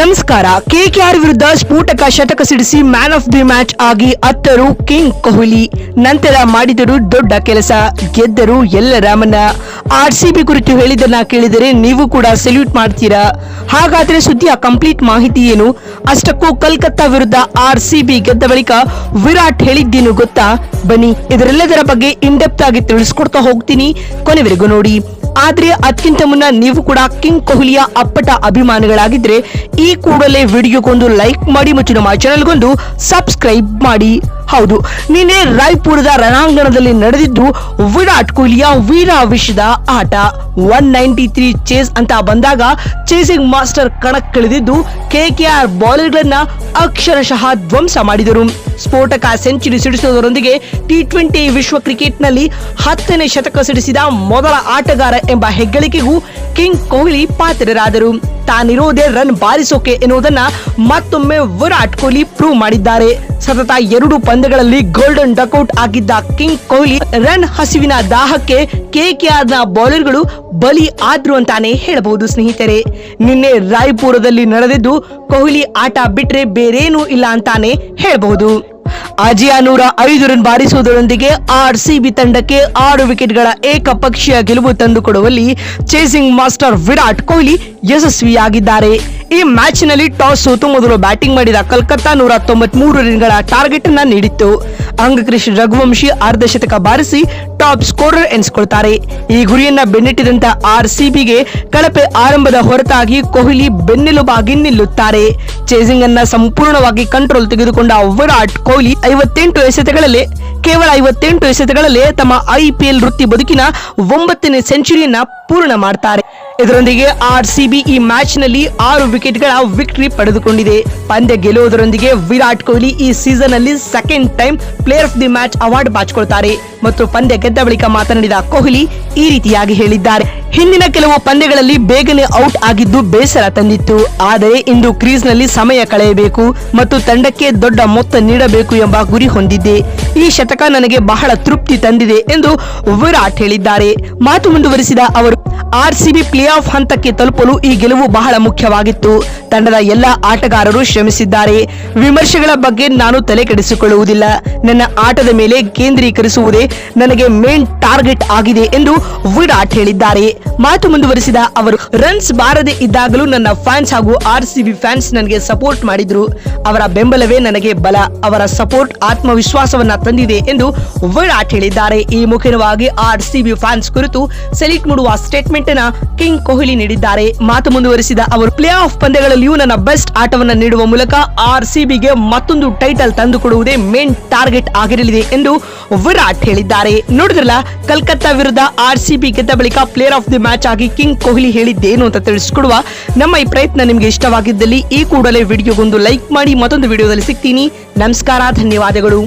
ನಮಸ್ಕಾರ. ಕೆಕೆಆರ್ ವಿರುದ್ಧ ಸ್ಫೋಟಕ ಶತಕ ಸಿಡಿಸಿ ಮ್ಯಾನ್ ಆಫ್ ದಿ ಮ್ಯಾಚ್ ಆಗಿ ಅತ್ತರು ಕಿಂಗ್ ಕೊಹ್ಲಿ. ನಂತರ ಮಾಡಿದರು ದೊಡ್ಡ ಕೆಲಸ, ಗೆದ್ದರು ಎಲ್ಲರ ಮನ. ಆರ್ಸಿಬಿ ಕುರಿತು ಹೇಳಿದ್ದನ್ನ ಕೇಳಿದರೆ ನೀವು ಕೂಡ ಸೆಲ್ಯೂಟ್ ಮಾಡ್ತೀರಾ. ಹಾಗಾದ್ರೆ ಸುದ್ದಿಯ ಕಂಪ್ಲೀಟ್ ಮಾಹಿತಿ ಏನು? ಅಷ್ಟಕ್ಕೂ ಕೋಲ್ಕತ್ತಾ ವಿರುದ್ಧ ಆರ್ಸಿಬಿ ಗೆದ್ದ ಬಳಿಕ ವಿರಾಟ್ ಹೇಳಿದ್ದೇನು ಗೊತ್ತಾ? ಬನ್ನಿ ಇದರೆಲ್ಲದರ ಬಗ್ಗೆ ಇನ್ ಡೆಪ್ತ್ ಆಗಿ ತಿಳಿಸ್ಕೊಡ್ತಾ ಹೋಗ್ತೀನಿ, ಕೊನೆವರೆಗೂ ನೋಡಿ. ಆದ್ರೆ ಅದಕ್ಕಿಂತ ಮುನ್ನ ನೀವು ಕೂಡ ಕಿಂಗ್ ಕೊಹ್ಲಿಯ ಅಪ್ಪಟ ಅಭಿಮಾನಿಗಳಾಗಿದ್ರೆ ಈ ಕೂಡಲೇ ವಿಡಿಯೋಗೊಂದು ಲೈಕ್ ಮಾಡಿ ಮತ್ತು ನಮ್ಮ ಚಾನೆಲ್ಗೊಂದು ಸಬ್ಸ್ಕ್ರೈಬ್ ಮಾಡಿ. ಹೌದು, ನಿನ್ನೆ ರಾಯ್ಪುರದ ರಣಾಂಗಣದಲ್ಲಿ ನಡೆದಿದ್ದು ವಿರಾಟ್ ಕೊಹ್ಲಿಯ ವೀರಾವೇಶದ ಆಟ. 193 ಚೇಸ್ ಅಂತ ಬಂದಾಗ ಚೇಸಿಂಗ್ ಮಾಸ್ಟರ್ ಕಣಕ್ಕಿಳಿದಿದ್ದು ಕೆಕೆಆರ್ ಬೌಲರ್ಗಳನ್ನ ಅಕ್ಷರಶಃ ಧ್ವಂಸ ಮಾಡಿದರು. ಸ್ಫೋಟಕ ಸೆಂಚುರಿ ಸಿಡಿಸುವುದರೊಂದಿಗೆ T20 ವಿಶ್ವ ಕ್ರಿಕೆಟ್ನಲ್ಲಿ 10ನೇ ಶತಕ ಸಿಡಿಸಿದ ಮೊದಲ ಆಟಗಾರ ಎಂಬ ಹೆಗ್ಗಳಿಕೆಗೂ ಕಿಂಗ್ ಕೊಹ್ಲಿ ಪಾತ್ರರಾದರು. ತಾನಿರೋದೇ ರನ್ ಬಾರಿಸೋಕೆ ಎನ್ನುವುದನ್ನ ಮತ್ತೊಮ್ಮೆ ವಿರಾಟ್ ಕೊಹ್ಲಿ ಪ್ರೂವ್ ಮಾಡಿದ್ದಾರೆ. ಸತತ 2 ಪಂದ್ಯಗಳಲ್ಲಿ ಗೋಲ್ಡನ್ ಡಕ್ಔಟ್ ಆಗಿದ್ದ ಕಿಂಗ್ ಕೊಹ್ಲಿ ರನ್ ಹಸಿವಿನ ದಾಹಕ್ಕೆ ಕೆಕೆಆರ್ ನ ಬೌಲರ್ಗಳು ಬಲಿ ಆದ್ರು ಅಂತಾನೆ ಹೇಳಬಹುದು ಸ್ನೇಹಿತರೆ. ನಿನ್ನೆ ರಾಯ್ಪುರದಲ್ಲಿ ನಡೆದಿದ್ದು ಕೊಹ್ಲಿ ಆಟ ಬಿಟ್ರೆ ಬೇರೇನೂ ಇಲ್ಲ ಅಂತಾನೆ ಹೇಳಬಹುದು. ಅಜಯ 105 ರನ್ ಬಾರಿಸುವುದರೊಂದಿಗೆ ಆರ್ಸಿಬಿ ತಂಡಕ್ಕೆ 6 ವಿಕೆಟ್ಗಳ ಏಕಪಕ್ಷೀಯ ಗೆಲುವು ತಂದುಕೊಡುವಲ್ಲಿ ಚೇಸಿಂಗ್ ಮಾಸ್ಟರ್ ವಿರಾಟ್ ಕೊಹ್ಲಿ ಯಶಸ್ವಿಯಾಗಿದ್ದಾರೆ. ಈ ಮ್ಯಾಚ್ ನಲ್ಲಿ ಟಾಸ್ ಸೋತು ಮೊದಲು ಬ್ಯಾಟಿಂಗ್ ಮಾಡಿದ ಕೋಲ್ಕತ್ತಾ 193 ರನ್ಗಳ ಟಾರ್ಗೆಟ್ ಅನ್ನ ನೀಡಿತ್ತು. ಅಂಗಕೃಷ್ ರಘುವಂಶಿ ಅರ್ಧಶತಕ ಬಾರಿಸಿ ಟಾಪ್ ಸ್ಕೋರರ್ ಎನಿಸಿಕೊಳ್ತಾರೆ. ಈ ಗುರಿಯನ್ನ ಬೆನ್ನಟ್ಟಿದಂತ ಆರ್ಸಿಬಿಗೆ ಕಳಪೆ ಆರಂಭದ ಹೊರತಾಗಿ ಕೊಹ್ಲಿ ಬೆನ್ನೆಲುಬಾಗಿ ನಿಲ್ಲುತ್ತಾರೆ. ಚೇಸಿಂಗ್ ಅನ್ನ ಸಂಪೂರ್ಣವಾಗಿ ಕಂಟ್ರೋಲ್ ತೆಗೆದುಕೊಂಡ ವಿರಾಟ್ ಕೊಹ್ಲಿ 58 ಎಸೆತಗಳಲ್ಲೇ ತಮ್ಮ IPL ವೃತ್ತಿ ಬದುಕಿನ 9ನೇ ಸೆಂಚುರಿಯನ್ನ ಪೂರ್ಣ ಮಾಡ್ತಾರೆ. ಇದರೊಂದಿಗೆ ಆರ್ಸಿಬಿ ಈ ಮ್ಯಾಚ್ ನಲ್ಲಿ 6 ವಿಕೆಟ್ಗಳ ವಿಕ್ಟರಿ ಪಡೆದುಕೊಂಡಿದೆ. ಪಂದ್ಯ ಗೆಲ್ಲುವುದರೊಂದಿಗೆ ವಿರಾಟ್ ಕೊಹ್ಲಿ ಈ ಸೀಸನ್ ಅಲ್ಲಿ second time player of the match award ಬಾಚಿಕೊಳ್ತಾರೆ. ಮತ್ತು ಪಂದ್ಯ ಗೆದ್ದ ಬಳಿಕ ಮಾತನಾಡಿದ ಕೊಹ್ಲಿ ಈ ರೀತಿಯಾಗಿ ಹೇಳಿದ್ದಾರೆ: ಹಿಂದಿನ ಕೆಲವು ಪಂದ್ಯಗಳಲ್ಲಿ ಬೇಗನೆ ಔಟ್ ಆಗಿದ್ದು ಬೇಸರ ತಂದಿತ್ತು. ಆದರೆ ಇಂದು ಕ್ರೀಸ್ ನಲ್ಲಿ ಸಮಯ ಕಳೆಯಬೇಕು ಮತ್ತು ತಂಡಕ್ಕೆ ದೊಡ್ಡ ಮೊತ್ತ ನೀಡಬೇಕು ಎಂಬ ಗುರಿ ಹೊಂದಿದ್ದೆ. ಈ ಶತಕ ನನಗೆ ಬಹಳ ತೃಪ್ತಿ ತಂದಿದೆ ಎಂದು ವಿರಾಟ್ ಹೇಳಿದ್ದಾರೆ. ಮಾತು ಮುಂದುವರಿಸಿದ ಅವರು, ಆರ್ಸಿಬಿ ಪ್ಲೇ ಆಫ್ ಹಂತಕ್ಕೆ ತಲುಪಲು ಈ ಗೆಲುವು ಬಹಳ ಮುಖ್ಯವಾಗಿತ್ತು. ತಂಡದ ಎಲ್ಲ ಆಟಗಾರರು ಶ್ರಮಿಸಿದ್ದಾರೆ. ವಿಮರ್ಶೆಗಳ ಬಗ್ಗೆ ನಾನು ತಲೆ ಕೆಡಿಸಿಕೊಳ್ಳುವುದಿಲ್ಲ. ನನ್ನ ಆಟದ ಮೇಲೆ ಕೇಂದ್ರೀಕರಿಸುವುದೇ ನನಗೆ ಮೇನ್ ಟಾರ್ಗೆಟ್ ಆಗಿದೆ ಎಂದು ವಿರಾಟ್ ಹೇಳಿದ್ದಾರೆ. ಮಾತು ಮುಂದುವರಿಸಿದ ಅವರು, ರನ್ಸ್ ಬಾರದೆ ಇದ್ದಾಗಲೂ ನನ್ನ ಫ್ಯಾನ್ಸ್ ಹಾಗೂ ಆರ್ಸಿಬಿ ಫ್ಯಾನ್ಸ್ ನನಗೆ ಸಪೋರ್ಟ್ ಮಾಡಿದ್ರು. ಅವರ ಬೆಂಬಲವೇ ನನಗೆ ಬಲ. ಅವರ ಸಪೋರ್ಟ್ ಆತ್ಮವಿಶ್ವಾಸವನ್ನ ತಂದಿದೆ ಎಂದು ವಿರಾಟ್ ಹೇಳಿದ್ದಾರೆ. ಈ ಮುಖ್ಯವಾಗಿ ಆರ್ಸಿಬಿ ಫ್ಯಾನ್ಸ್ ಕುರಿತು ಸೆಲ್ಯೂಟ್ ಮಾಡುವ ಸ್ಟೇಟ್ಮೆಂಟ್ ಅನ್ನ ಕಿಂಗ್ ಕೊಹ್ಲಿ ನೀಡಿದ್ದಾರೆ. ಮಾತು ಮುಂದುವರಿಸಿದ ಅವರು, ಪ್ಲೇ ಆಫ್ ಪಂದ್ಯಗಳಲ್ಲಿಯೂ ನನ್ನ ಬೆಸ್ಟ್ ಆಟವನ್ನ ನೀಡುವ ಮೂಲಕ ಆರ್ಸಿಬಿಗೆ ಮತ್ತೊಂದು ಟೈಟಲ್ ತಂದುಕೊಡುವುದೇ ಮೇನ್ ಟಾರ್ಗೆಟ್ ಆಗಿರಲಿದೆ ಎಂದು ವಿರಾಟ್ ಹೇಳಿದ್ದಾರೆ. ನೋಡಿದ್ರಲ್ಲ, ಕೋಲ್ಕತ್ತಾ ವಿರುದ್ಧ ಆರ್ಸಿಬಿ ಗೆದ್ದ ಬಳಿಕ ಪ್ಲೇಯರ್ ಆಫ್ ದಿ ಮ್ಯಾಚ್ ಆಗಿ ಕಿಂಗ್ ಕೊಹ್ಲಿ ಹೇಳಿದ್ದೇನು ಅಂತ ತಿಳಿಸಿಕೊಡುವ ನಮ್ಮ ಈ ಪ್ರಯತ್ನ ನಿಮಗೆ ಇಷ್ಟವಾಗಿದ್ದಲ್ಲಿ ಈ ಕೂಡಲೇ ವಿಡಿಯೋಗೊಂದು ಲೈಕ್ ಮಾಡಿ. ಮತ್ತೊಂದು ವಿಡಿಯೋದಲ್ಲಿ ಸಿಗ್ತೀನಿ. ನಮಸ್ಕಾರ, ಧನ್ಯವಾದಗಳು.